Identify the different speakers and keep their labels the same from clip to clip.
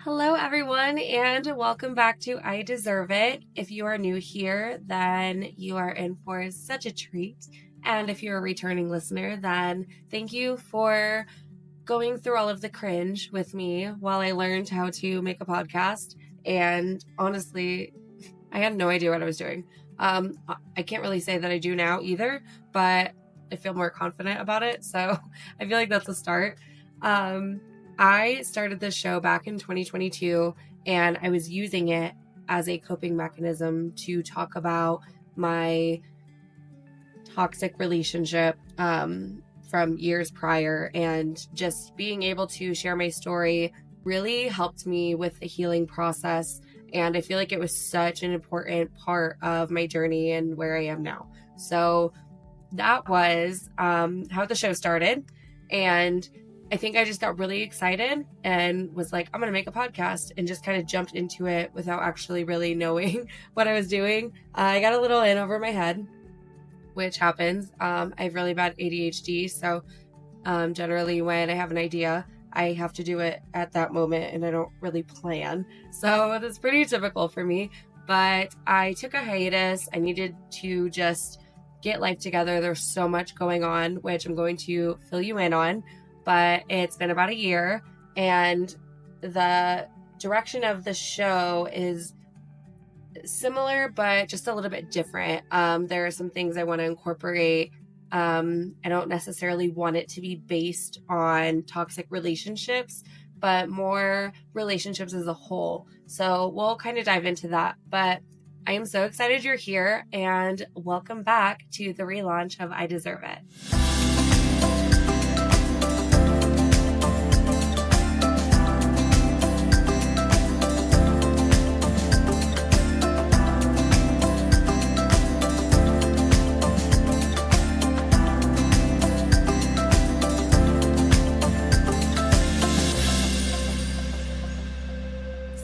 Speaker 1: Hello, everyone, and welcome back to I Deserve It. If you are new here, then you are in for such a treat. And if you're a returning listener, then thank you for going through all of the cringe with me while I learned how to make a podcast. And honestly, I had no idea what I was doing. I can't really say that I do now either, but I feel more confident about it. So I feel like that's a start. I started this show back in 2022, and I was using it as a coping mechanism to talk about my toxic relationship from years prior, and just being able to share my story really helped me with the healing process. And I feel like it was such an important part of my journey and where I am now. So that was how the show started. And I think I just got really excited and was like, I'm going to make a podcast, and just kind of jumped into it without actually really knowing what I was doing. I got a little in over my head, which happens. I have really bad ADHD. So generally when I have an idea, I have to do it at that moment, and I don't really plan. So that's pretty typical for me. But I took a hiatus. I needed to just get life together. There's so much going on, which I'm going to fill you in on. But it's been about a year, and the direction of the show is similar, but just a little bit different. There are some things I want to incorporate. I don't necessarily want it to be based on toxic relationships, but more relationships as a whole. So we'll kind of dive into that. But I am so excited you're here, and welcome back to the relaunch of I Deserve It.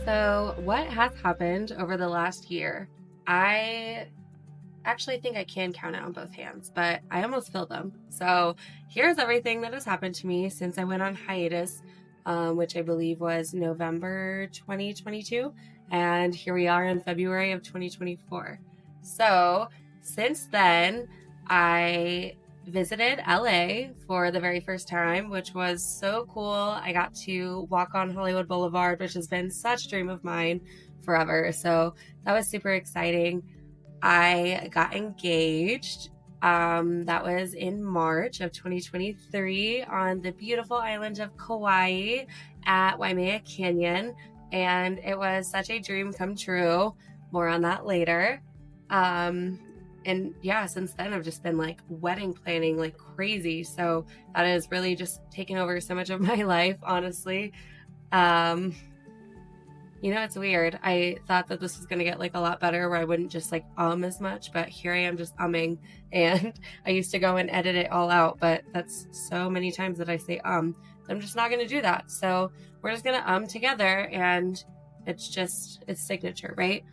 Speaker 1: So what has happened over the last year? I actually think I can count it on both hands, but I almost filled them. So here's everything that has happened to me since I went on hiatus, which I believe was November 2022. And here we are in February of 2024. So since then, I visited LA for the very first time, which was so cool. I got to walk on Hollywood Boulevard, which has been such a dream of mine forever. So that was super exciting. I got engaged. That was in March of 2023 on the beautiful island of Kauai at Waimea Canyon. And it was such a dream come true. More on that later. And yeah, since then I've just been like wedding planning like crazy. So that has really just taken over so much of my life, honestly. It's weird. I thought that this was going to get like a lot better where I wouldn't just like as much, but here I am just umming, and I used to go and edit it all out, but that's so many times that I say I'm just not going to do that. So we're just going to together, and it's signature, right?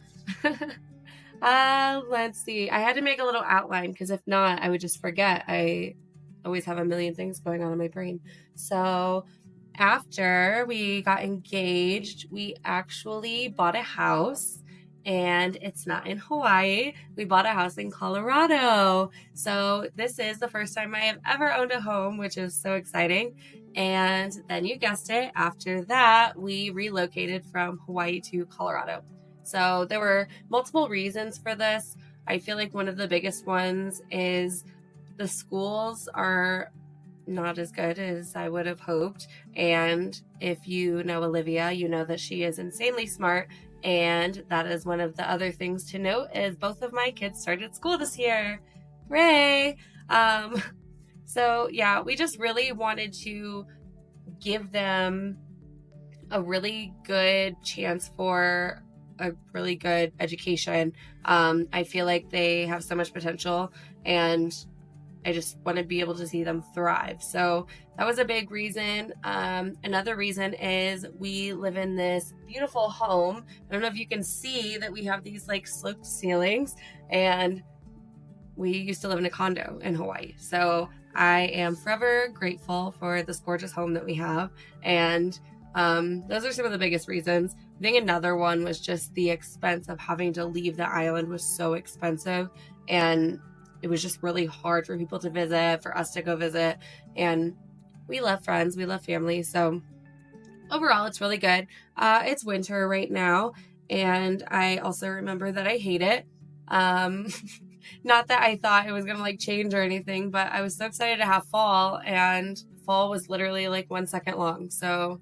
Speaker 1: Let's see. I had to make a little outline because if not, I would just forget. I always have a million things going on in my brain. So after we got engaged, we actually bought a house, and it's not in Hawaii. We bought a house in Colorado. So this is the first time I have ever owned a home, which is so exciting. And then you guessed it, after that, we relocated from Hawaii to Colorado. So there were multiple reasons for this. I feel like one of the biggest ones is the schools are not as good as I would have hoped. And if you know Olivia, you know that she is insanely smart. And that is one of the other things to note is both of my kids started school this year. Hooray! So yeah, we just really wanted to give them a really good chance for a really good education. I feel like they have so much potential, and I just want to be able to see them thrive. So that was a big reason. Another reason is we live in this beautiful home. I don't know if you can see that we have these like sloped ceilings, and we used to live in a condo in Hawaii. So I am forever grateful for this gorgeous home that we have. And Those are some of the biggest reasons. I think another one was just the expense of having to leave the island was so expensive, and it was just really hard for people to visit, for us to go visit, and we love friends, we love family, so overall it's really good. It's winter right now, and I also remember that I hate it. Not that I thought it was gonna like change or anything, but I was so excited to have fall, and fall was literally like 1 second long. So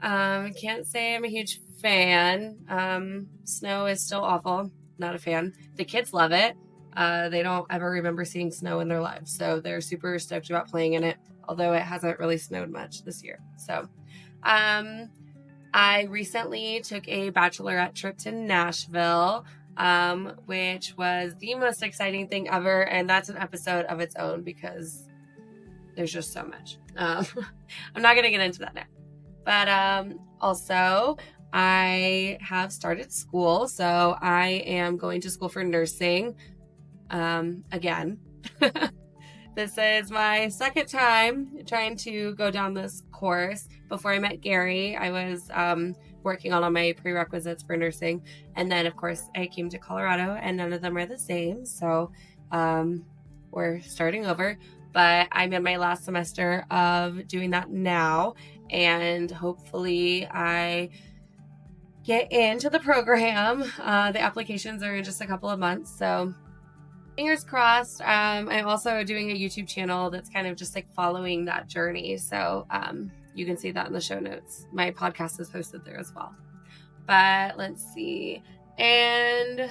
Speaker 1: I can't say I'm a huge fan. Snow is still awful. Not a fan. The kids love it. They don't ever remember seeing snow in their lives, so they're super stoked about playing in it, although it hasn't really snowed much this year. So I recently took a bachelorette trip to Nashville, which was the most exciting thing ever, and that's an episode of its own because there's just so much. I'm not going to get into that now. But also, I have started school, so I am going to school for nursing again. This is my second time trying to go down this course. Before I met Gary, I was working on all my prerequisites for nursing. And then, of course, I came to Colorado, and none of them are the same. So we're starting over. But I'm in my last semester of doing that now. And hopefully I get into the program. The applications are in just a couple of months. So fingers crossed. I'm also doing a YouTube channel that's kind of just like following that journey. So you can see that in the show notes. My podcast is hosted there as well. But let's see. And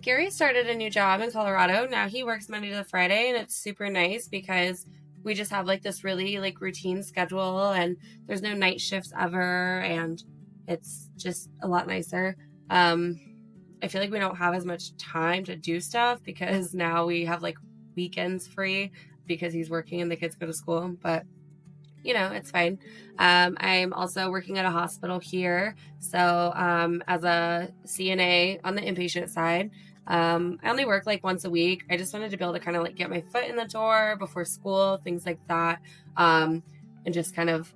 Speaker 1: Gary started a new job in Colorado. Now he works Monday to Friday, and it's super nice because we just have like this really like routine schedule, and there's no night shifts ever, and it's just a lot nicer. I feel like we don't have as much time to do stuff because now we have like weekends free because he's working and the kids go to school, but you know, it's fine. I'm also working at a hospital here. So as a CNA on the inpatient side, I only work like once a week. I just wanted to be able to kind of like get my foot in the door before school, things like that. And just kind of,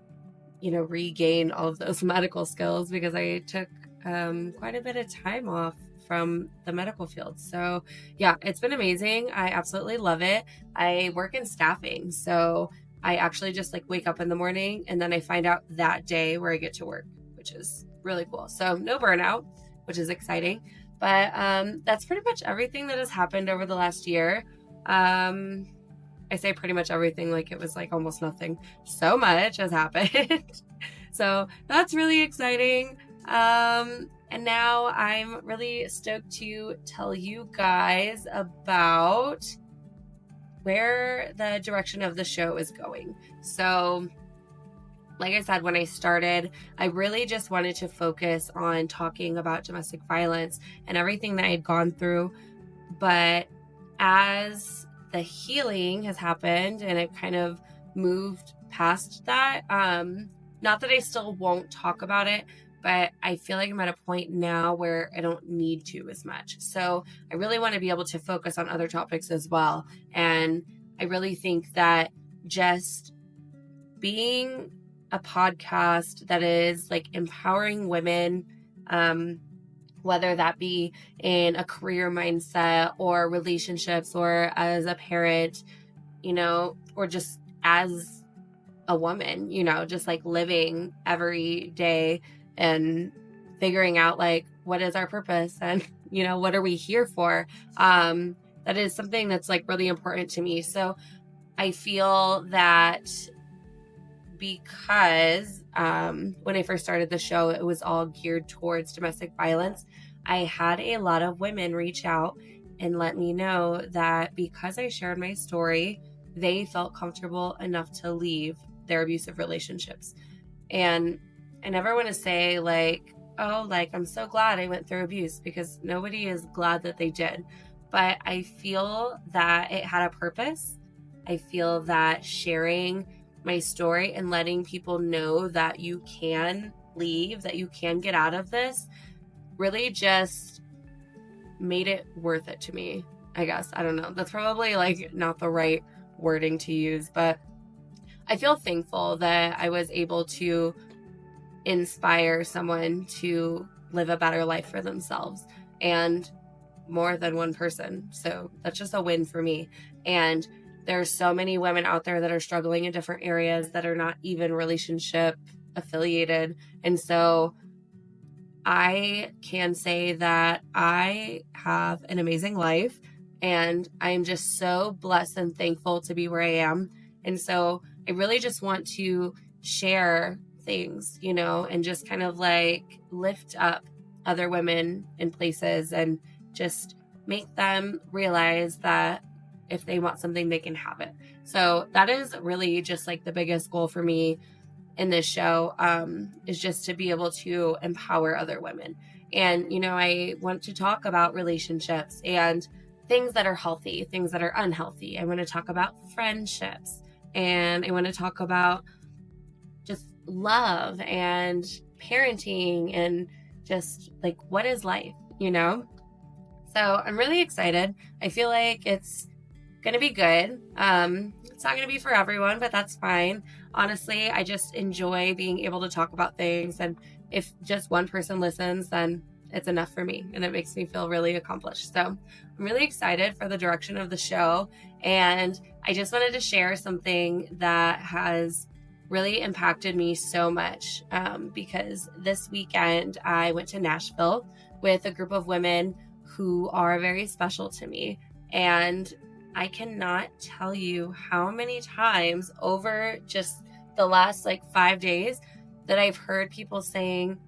Speaker 1: you know, regain all of those medical skills because I took quite a bit of time off from the medical field. So yeah, it's been amazing. I absolutely love it. I work in staffing. So I actually just like wake up in the morning and then I find out that day where I get to work, which is really cool. So no burnout, which is exciting. But that's pretty much everything that has happened over the last year. I say pretty much everything like it was like almost nothing. So much has happened. So that's really exciting. And now I'm really stoked to tell you guys about where the direction of the show is going. So like I said, when I started, I really just wanted to focus on talking about domestic violence and everything that I had gone through. But as the healing has happened and I've kind of moved past that, not that I still won't talk about it, but I feel like I'm at a point now where I don't need to as much. So I really want to be able to focus on other topics as well. And I really think that just being a podcast that is like empowering women, whether that be in a career mindset or relationships or as a parent, you know, or just as a woman, you know, just like living every day and figuring out like what is our purpose and, you know, what are we here for? That is something that's like really important to me. So I feel that because when I first started the show, it was all geared towards domestic violence. I had a lot of women reach out and let me know that because I shared my story, they felt comfortable enough to leave their abusive relationships. And I never want to say like, oh, like, I'm so glad I went through abuse, because nobody is glad that they did. But I feel that it had a purpose. I feel that sharing my story and letting people know that you can leave, that you can get out of this, really just made it worth it to me, I guess. I don't know. That's probably like not the right wording to use, but I feel thankful that I was able to inspire someone to live a better life for themselves, and more than one person. So that's just a win for me. And there's so many women out there that are struggling in different areas that are not even relationship affiliated. And so I can say that I have an amazing life, and I'm just so blessed and thankful to be where I am. And so I really just want to share things, and just kind of like lift up other women in places and just make them realize that if they want something, they can have it. So that is really just like the biggest goal for me in this show, is just to be able to empower other women. And, I want to talk about relationships and things that are healthy, things that are unhealthy. I want to talk about friendships, and I want to talk about just love and parenting and just like, what is life, So I'm really excited. I feel like it's going to be good. It's not going to be for everyone, but that's fine. Honestly, I just enjoy being able to talk about things. And if just one person listens, then it's enough for me. And it makes me feel really accomplished. So I'm really excited for the direction of the show. And I just wanted to share something that has really impacted me so much, because this weekend I went to Nashville with a group of women who are very special to me. And I cannot tell you how many times over just the last 5 days that I've heard people saying,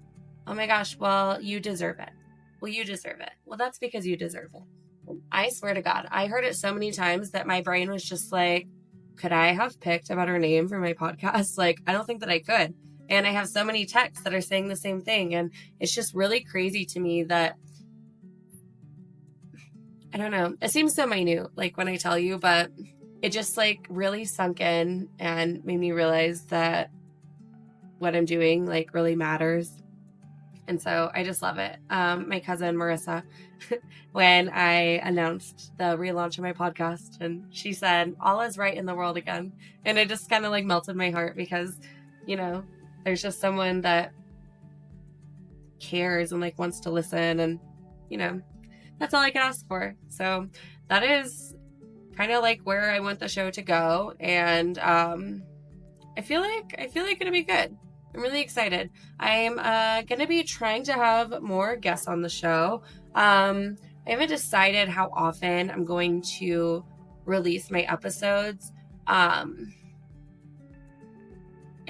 Speaker 1: oh my gosh, well, you deserve it. Well, you deserve it. Well, that's because you deserve it. I swear to God, I heard it so many times that my brain was just like, could I have picked a better name for my podcast? I don't think that I could. And I have so many texts that are saying the same thing. And it's just really crazy to me that, I don't know, it seems so minute, when I tell you, but it just really sunk in and made me realize that what I'm doing really matters. And so I just love it. My cousin Marissa, when I announced the relaunch of my podcast, and she said, all is right in the world again. And it just kind of melted my heart because, there's just someone that cares and wants to listen, and, that's all I can ask for. So that is kind of where I want the show to go. And I feel like it'll be good. I'm really excited. I'm going to be trying to have more guests on the show. I haven't decided how often I'm going to release my episodes. I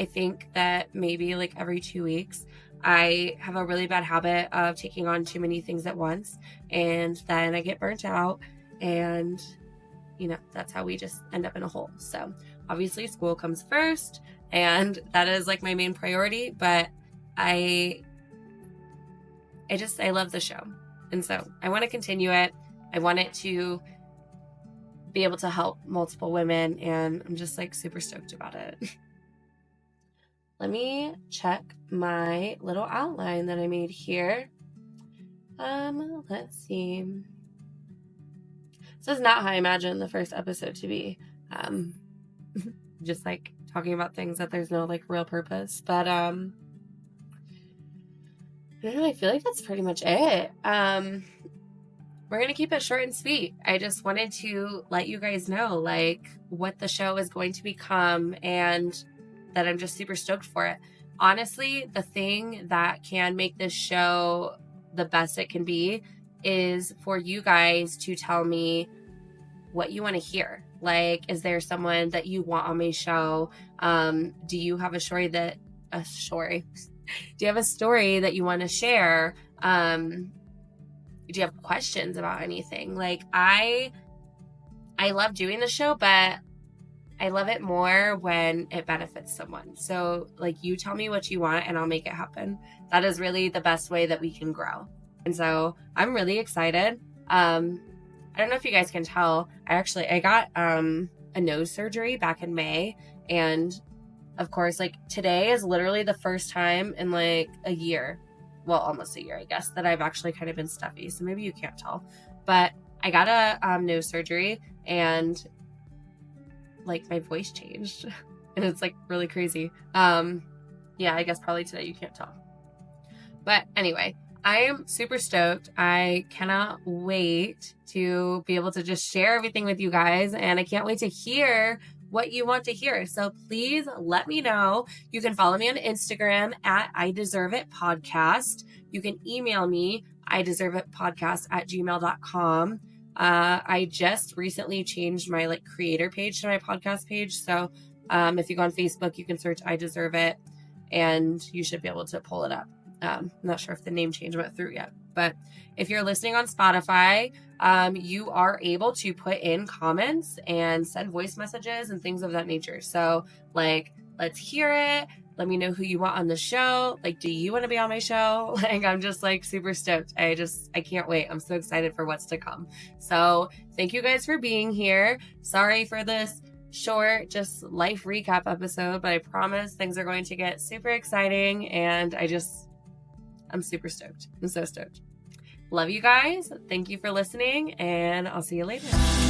Speaker 1: think that maybe every 2 weeks. I have a really bad habit of taking on too many things at once, and then I get burnt out, and that's how we just end up in a hole. So obviously school comes first, and that is my main priority, but I love the show. And so I want to continue it. I want it to be able to help multiple women, and I'm just super stoked about it. Let me check my little outline that I made here. Let's see. This is not how I imagined the first episode to be. Just talking about things that there's no real purpose. But I don't know, I feel like that's pretty much it. We're gonna keep it short and sweet. I just wanted to let you guys know what the show is going to become, and that I'm just super stoked for it. Honestly, the thing that can make this show the best it can be is for you guys to tell me what you want to hear. Is there someone that you want on my show? Do you have a story that you want to share? Do you have questions about anything? I love doing the show, but I love it more when it benefits someone. So you tell me what you want and I'll make it happen. That is really the best way that we can grow. And so I'm really excited. I don't know if you guys can tell. I got a nose surgery back in May. And of course, today is literally the first time in a year, well, almost a year, I guess, that I've actually kind of been stuffy. So maybe you can't tell. But I got a nose surgery, and my voice changed. and it's like really crazy. Yeah, I guess probably today you can't tell. But anyway, I am super stoked. I cannot wait to be able to just share everything with you guys, and I can't wait to hear what you want to hear. So please let me know. You can follow me on Instagram at I Deserve It Podcast. You can email me, ideserveitpodcast@gmail.com. I just recently changed my like creator page to my podcast page. So if you go on Facebook, you can search I Deserve It and you should be able to pull it up. I'm not sure if the name change went through yet, but if you're listening on Spotify, you are able to put in comments and send voice messages and things of that nature. So like, let's hear it. Let me know who you want on the show. Like, do you want to be on my show? Like, I'm just like super stoked. I can't wait. I'm so excited for what's to come. So thank you guys for being here. Sorry for this short, just life recap episode, but I promise things are going to get super exciting. And I'm super stoked. I'm so stoked. Love you guys. Thank you for listening, and I'll see you later.